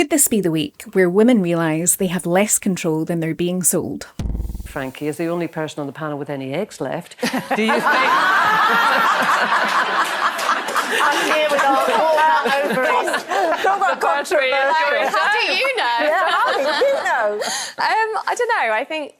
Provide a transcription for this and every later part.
Could this be the week where women realise they have less control than they're being sold? Frankie, as the only person on the panel with any eggs left, do you think... I'm here with all that ovaries. Talk about controversial. How do you know? Yeah, how do you know? I don't know. I think,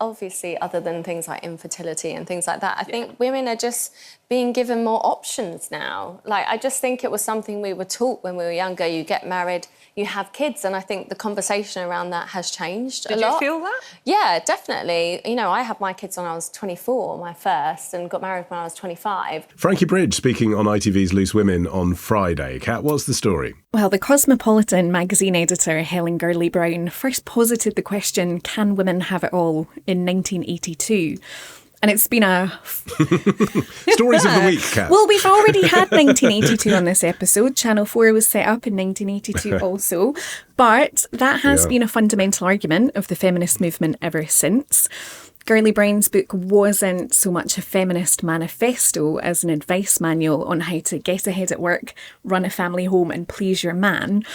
obviously, other than things like infertility and things like that, I think women are just being given more options now. Like, I just think it was something we were taught when we were younger. You get married, you have kids, and I think the conversation around that has changed a lot. Did you feel that? Yeah, definitely. I had my kids when I was 24, my first, and got married when I was 25. Frankie Bridge speaking on ITV's Loose Women on Friday. Kat, what's the story? Well, the Cosmopolitan magazine editor Helen Gurley-Brown first posited the question, can women have it all, in 1982. And it's been a... Stories of the week, Kat. Well, we've already had 1982 on this episode. Channel 4 was set up in 1982 also. But that has been a fundamental argument of the feminist movement ever since. Gurley Brown's book wasn't so much a feminist manifesto as an advice manual on how to get ahead at work, run a family home and please your man.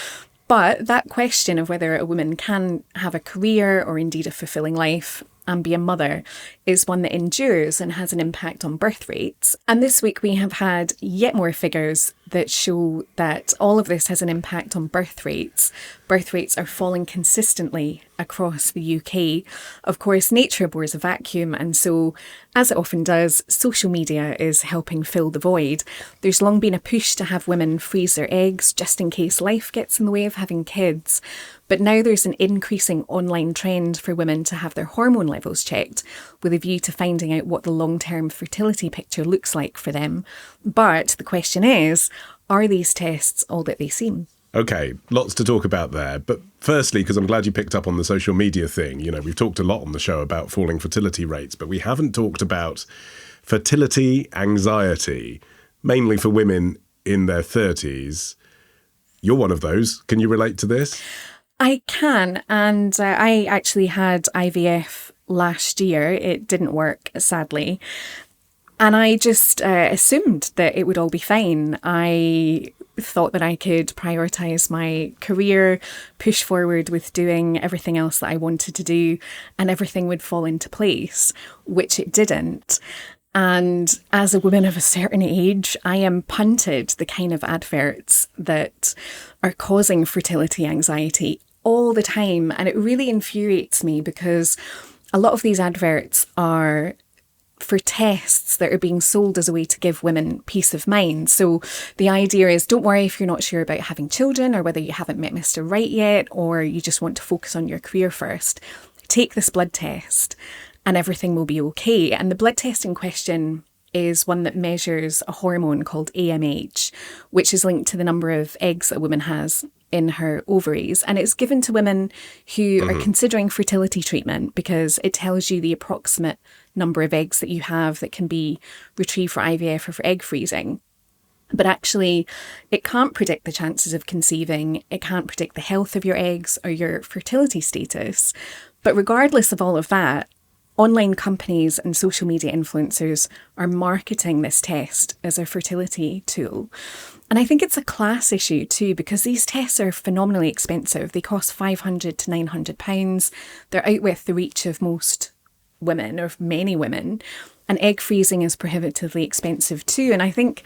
But that question of whether a woman can have a career or indeed a fulfilling life and be a mother is one that endures and has an impact on birth rates. And this week we have had yet more figures that show that all of this has an impact on birth rates. Birth rates are falling consistently across the UK. Of course, nature abhors a vacuum, and so, as it often does, social media is helping fill the void. There's long been a push to have women freeze their eggs just in case life gets in the way of having kids. But now there's an increasing online trend for women to have their hormone levels checked with a view to finding out what the long-term fertility picture looks like for them. But the question is, are these tests all that they seem? OK, lots to talk about there. But firstly, because I'm glad you picked up on the social media thing, we've talked a lot on the show about falling fertility rates, but we haven't talked about fertility anxiety, mainly for women in their 30s. You're one of those. Can you relate to this? I can, and I actually had IVF last year. It didn't work, sadly. And I just assumed that it would all be fine. I thought that I could prioritise my career, push forward with doing everything else that I wanted to do, and everything would fall into place, which it didn't. And as a woman of a certain age, I am punted the kind of adverts that are causing fertility anxiety all the time. And it really infuriates me because a lot of these adverts are for tests that are being sold as a way to give women peace of mind. So the idea is, don't worry if you're not sure about having children or whether you haven't met Mr. Right yet, or you just want to focus on your career first. Take this blood test and everything will be okay. And the blood test in question is one that measures a hormone called AMH, which is linked to the number of eggs that a woman has in her ovaries. And it's given to women who are considering fertility treatment because it tells you the approximate number of eggs that you have that can be retrieved for IVF or for egg freezing. But actually, it can't predict the chances of conceiving. It can't predict the health of your eggs or your fertility status. But regardless of all of that, online companies and social media influencers are marketing this test as a fertility tool. And I think it's a class issue too, because these tests are phenomenally expensive. They cost £500 to £900. They're out with the reach of most women, or many women. And egg freezing is prohibitively expensive too. And I think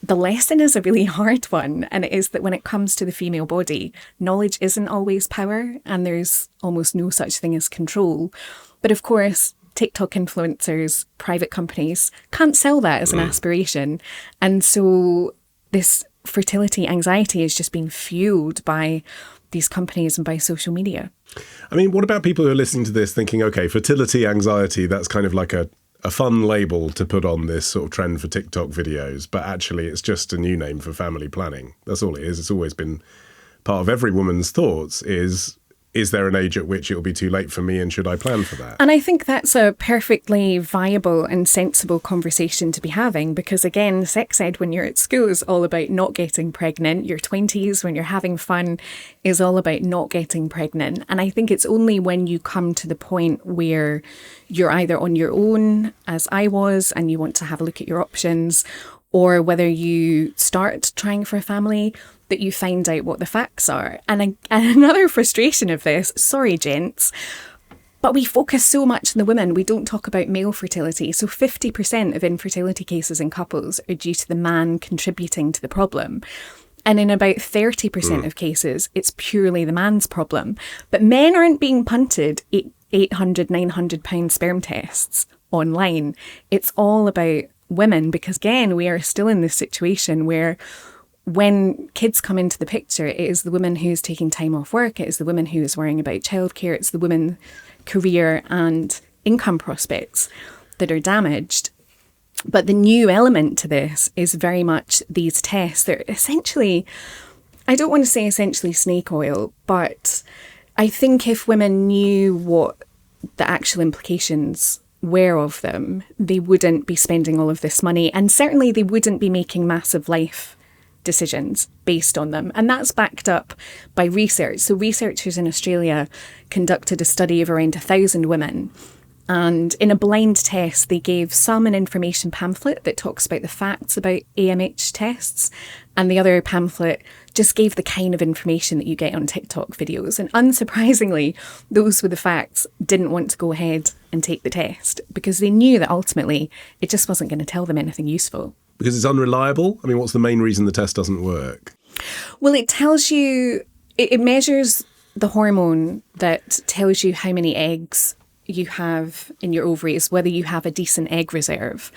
the lesson is a really hard one, and it is that when it comes to the female body, knowledge isn't always power, and there's almost no such thing as control. But of course, TikTok influencers, private companies can't sell that as an aspiration. And so this fertility anxiety is just being fueled by these companies and by social media. I mean, what about people who are listening to this thinking, OK, fertility anxiety, that's kind of like a fun label to put on this sort of trend for TikTok videos, but actually it's just a new name for family planning. That's all it is. It's always been part of every woman's thoughts is there an age at which it will be too late for me and should I plan for that? And I think that's a perfectly viable and sensible conversation to be having because, again, sex ed when you're at school is all about not getting pregnant. Your 20s when you're having fun is all about not getting pregnant. And I think it's only when you come to the point where you're either on your own, as I was, and you want to have a look at your options, or whether you start trying for a family, that you find out what the facts are. And another frustration of this, sorry gents, but we focus so much on the women, we don't talk about male fertility. So 50% of infertility cases in couples are due to the man contributing to the problem. And in about 30% of cases, it's purely the man's problem. But men aren't being punted £800, £900 sperm tests online. It's all about women, because again, we are still in this situation where when kids come into the picture, it is the woman who's taking time off work, it is the woman who is worrying about childcare, it's the woman's career and income prospects that are damaged. But the new element to this is very much these tests. They're essentially, I don't want to say essentially snake oil, but I think if women knew what the actual implications were of them, they wouldn't be spending all of this money, and certainly they wouldn't be making massive life decisions based on them. And that's backed up by research. So researchers in Australia conducted a study of around 1,000 women. And in a blind test, they gave some an information pamphlet that talks about the facts about AMH tests, and the other pamphlet just gave the kind of information that you get on TikTok videos. And unsurprisingly, those with the facts didn't want to go ahead and take the test because they knew that ultimately it just wasn't going to tell them anything useful. Because it's unreliable? I mean, what's the main reason the test doesn't work? Well, it tells you, it measures the hormone that tells you how many eggs you have in your ovaries, whether you have a decent egg reserve.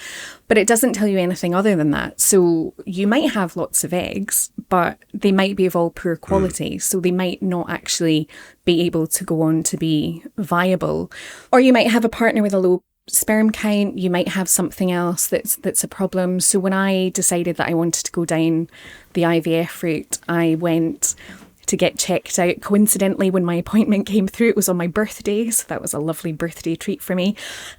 But it doesn't tell you anything other than that. So you might have lots of eggs, but they might be of all poor quality. So they might not actually be able to go on to be viable. Or you might have a partner with a low sperm count, you might have something else that's a problem. So when I decided that I wanted to go down the IVF route, I went to get checked out. Coincidentally, when my appointment came through, it was on my birthday, so that was a lovely birthday treat for me.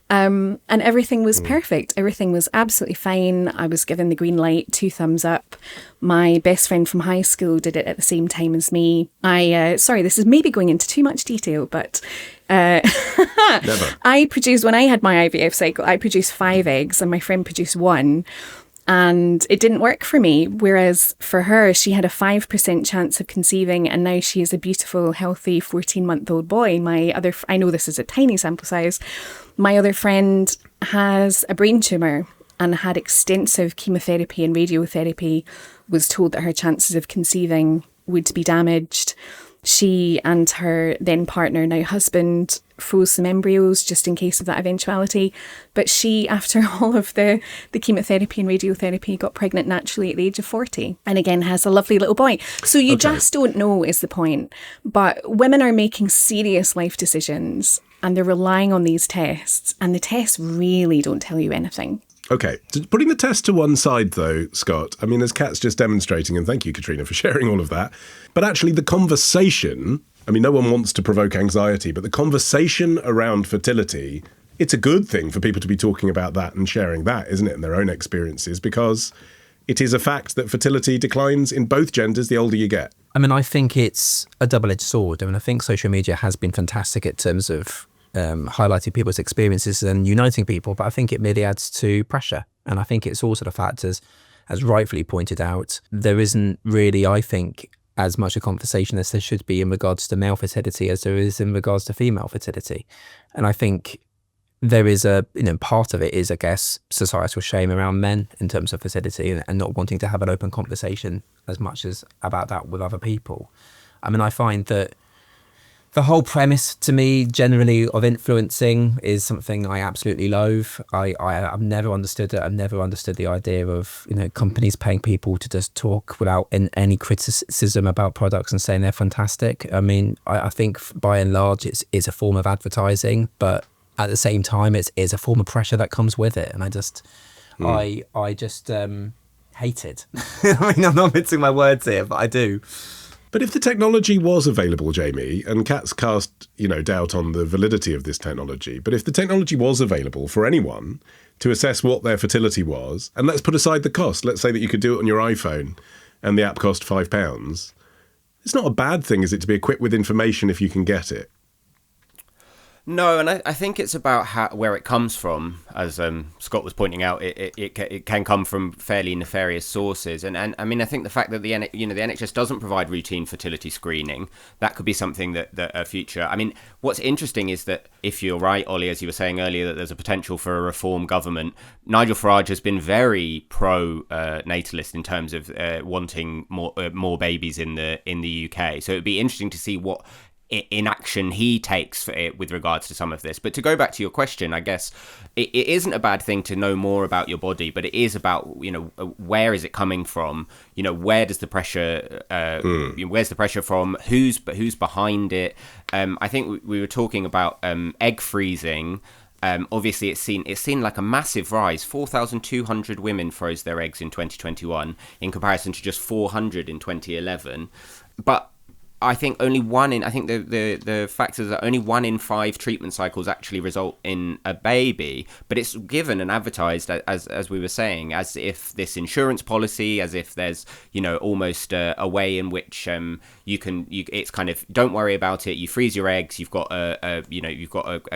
And everything was perfect. Everything was absolutely fine. I was given the green light, 2 thumbs up. My best friend from high school did it at the same time as me. Sorry, this is maybe going into too much detail, but Never. when I had my IVF cycle, I produced 5 eggs and my friend produced 1. And it didn't work for me. Whereas for her, she had a 5% chance of conceiving, and now she is a beautiful, healthy 14-month-old boy. I know this is a tiny sample size. My other friend has a brain tumour and had extensive chemotherapy and radiotherapy, was told that her chances of conceiving would be damaged. She and her then partner, now husband, froze some embryos just in case of that eventuality. But she, after all of the chemotherapy and radiotherapy, got pregnant naturally at the age of 40 and again has a lovely little boy. So you just don't know is the point. But women are making serious life decisions and they're relying on these tests, and the tests really don't tell you anything. Okay, putting the test to one side though, Scott, I mean, as Kat's just demonstrating, and thank you, Catriona, for sharing all of that, but actually the conversation, I mean, no one wants to provoke anxiety, but the conversation around fertility, it's a good thing for people to be talking about that and sharing that, isn't it, in their own experiences, because it is a fact that fertility declines in both genders the older you get. I mean, I think it's a double-edged sword. I mean, I think social media has been fantastic in terms of highlighting people's experiences and uniting people, but I think it merely adds to pressure. And I think it's also the fact, as rightfully pointed out, there isn't really, I think, as much a conversation as there should be in regards to male fertility as there is in regards to female fertility. And I think there is part of it is, I guess, societal shame around men in terms of fertility and not wanting to have an open conversation as much as about that with other people. I mean, I find that the whole premise, to me, generally, of influencing is something I absolutely loathe. I've never understood it. I've never understood the idea of, companies paying people to just talk without any criticism about products and saying they're fantastic. I mean, I think by and large, it's a form of advertising, but at the same time, it's a form of pressure that comes with it. And I just hate it. I mean, I'm not mixing my words here, but I do. But if the technology was available, Jamie, and Kat's cast, doubt on the validity of this technology, but if the technology was available for anyone to assess what their fertility was, and let's put aside the cost, let's say that you could do it on your iPhone and the app cost £5, it's not a bad thing, is it, to be equipped with information if you can get it? No, and I think it's about where it comes from. As Scott was pointing out, it can come from fairly nefarious sources, and I mean, I think the fact that the NHS doesn't provide routine fertility screening, that could be something that a future. I mean, what's interesting is that if you're right, Ollie, as you were saying earlier, that there's a potential for a reform government. Nigel Farage has been very pro natalist in terms of wanting more babies in the UK. So it'd be interesting to see what inaction he takes for it with regards to some of this. But to go back to your question, I guess it isn't a bad thing to know more about your body, but it is about, where is it coming from? Where does the pressure, where's the pressure from? Who's behind it? I think we were talking about egg freezing. Obviously, it's seen like a massive rise. 4,200 women froze their eggs in 2021 in comparison to just 400 in 2011. But I think the factors that only 1 in 5 treatment cycles actually result in a baby, but it's given and advertised as we were saying, as if this insurance policy, as if there's almost a way in which it's kind of, don't worry about it, you freeze your eggs, you've got a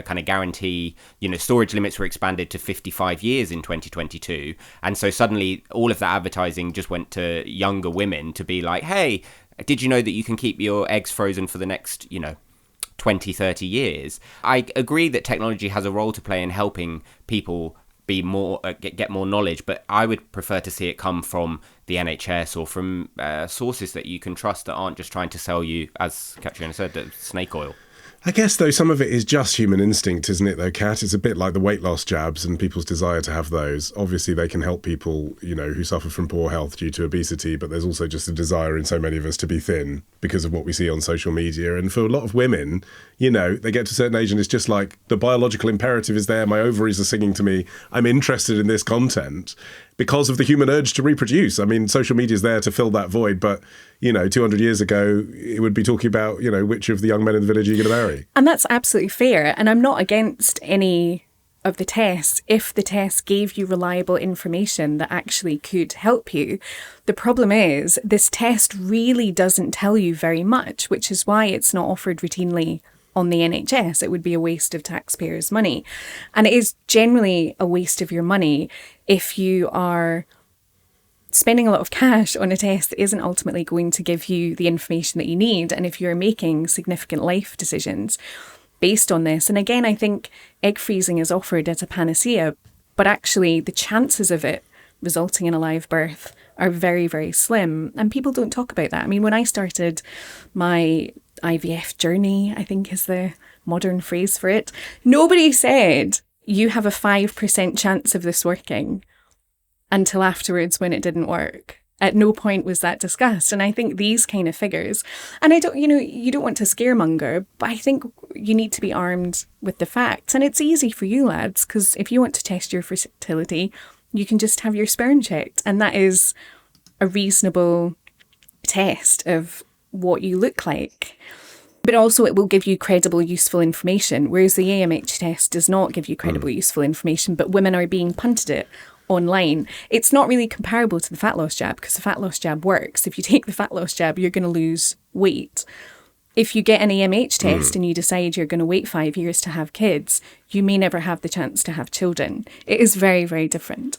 kind of guarantee. Storage limits were expanded to 55 years in 2022, and so suddenly all of that advertising just went to younger women to be like, hey, did you know that you can keep your eggs frozen for the next, 20, 30 years? I agree that technology has a role to play in helping people be more get more knowledge, but I would prefer to see it come from the NHS or from sources that you can trust that aren't just trying to sell you, as Catriona said, snake oil. I guess, though, some of it is just human instinct, isn't it, though, Kat? It's a bit like the weight loss jabs and people's desire to have those. Obviously, they can help people, who suffer from poor health due to obesity, but there's also just a desire in so many of us to be thin because of what we see on social media. And for a lot of women, they get to a certain age and it's just like the biological imperative is there. My ovaries are singing to me. I'm interested in this content because of the human urge to reproduce. I mean, social media is there to fill that void, but 200 years ago, it would be talking about, which of the young men in the village are you going to marry? And that's absolutely fair. And I'm not against any of the tests if the test gave you reliable information that actually could help you. The problem is this test really doesn't tell you very much, which is why it's not offered routinely on the NHS. It would be a waste of taxpayers' money. And it is generally a waste of your money if you are spending a lot of cash on a test that isn't ultimately going to give you the information that you need, and if you're making significant life decisions based on this. And again, I think egg freezing is offered as a panacea, but actually the chances of it resulting in a live birth are very, very slim, and people don't talk about that. I mean, when I started my IVF journey, I think is the modern phrase for it, nobody said you have a 5% chance of this working until afterwards when it didn't work. At no point was that discussed. And I think these kind of figures, and I don't, you don't want to scaremonger, but I think you need to be armed with the facts. And it's easy for you lads, because if you want to test your fertility, you can just have your sperm checked. And that is a reasonable test of what you look like. But also it will give you credible, useful information, whereas the AMH test does not give you credible, useful information, but women are being punted it online. It's not really comparable to the fat loss jab, because the fat loss jab works. If you take the fat loss jab, you're going to lose weight. If you get an AMH test and you decide you're going to wait 5 years to have kids, you may never have the chance to have children. It is very, very different.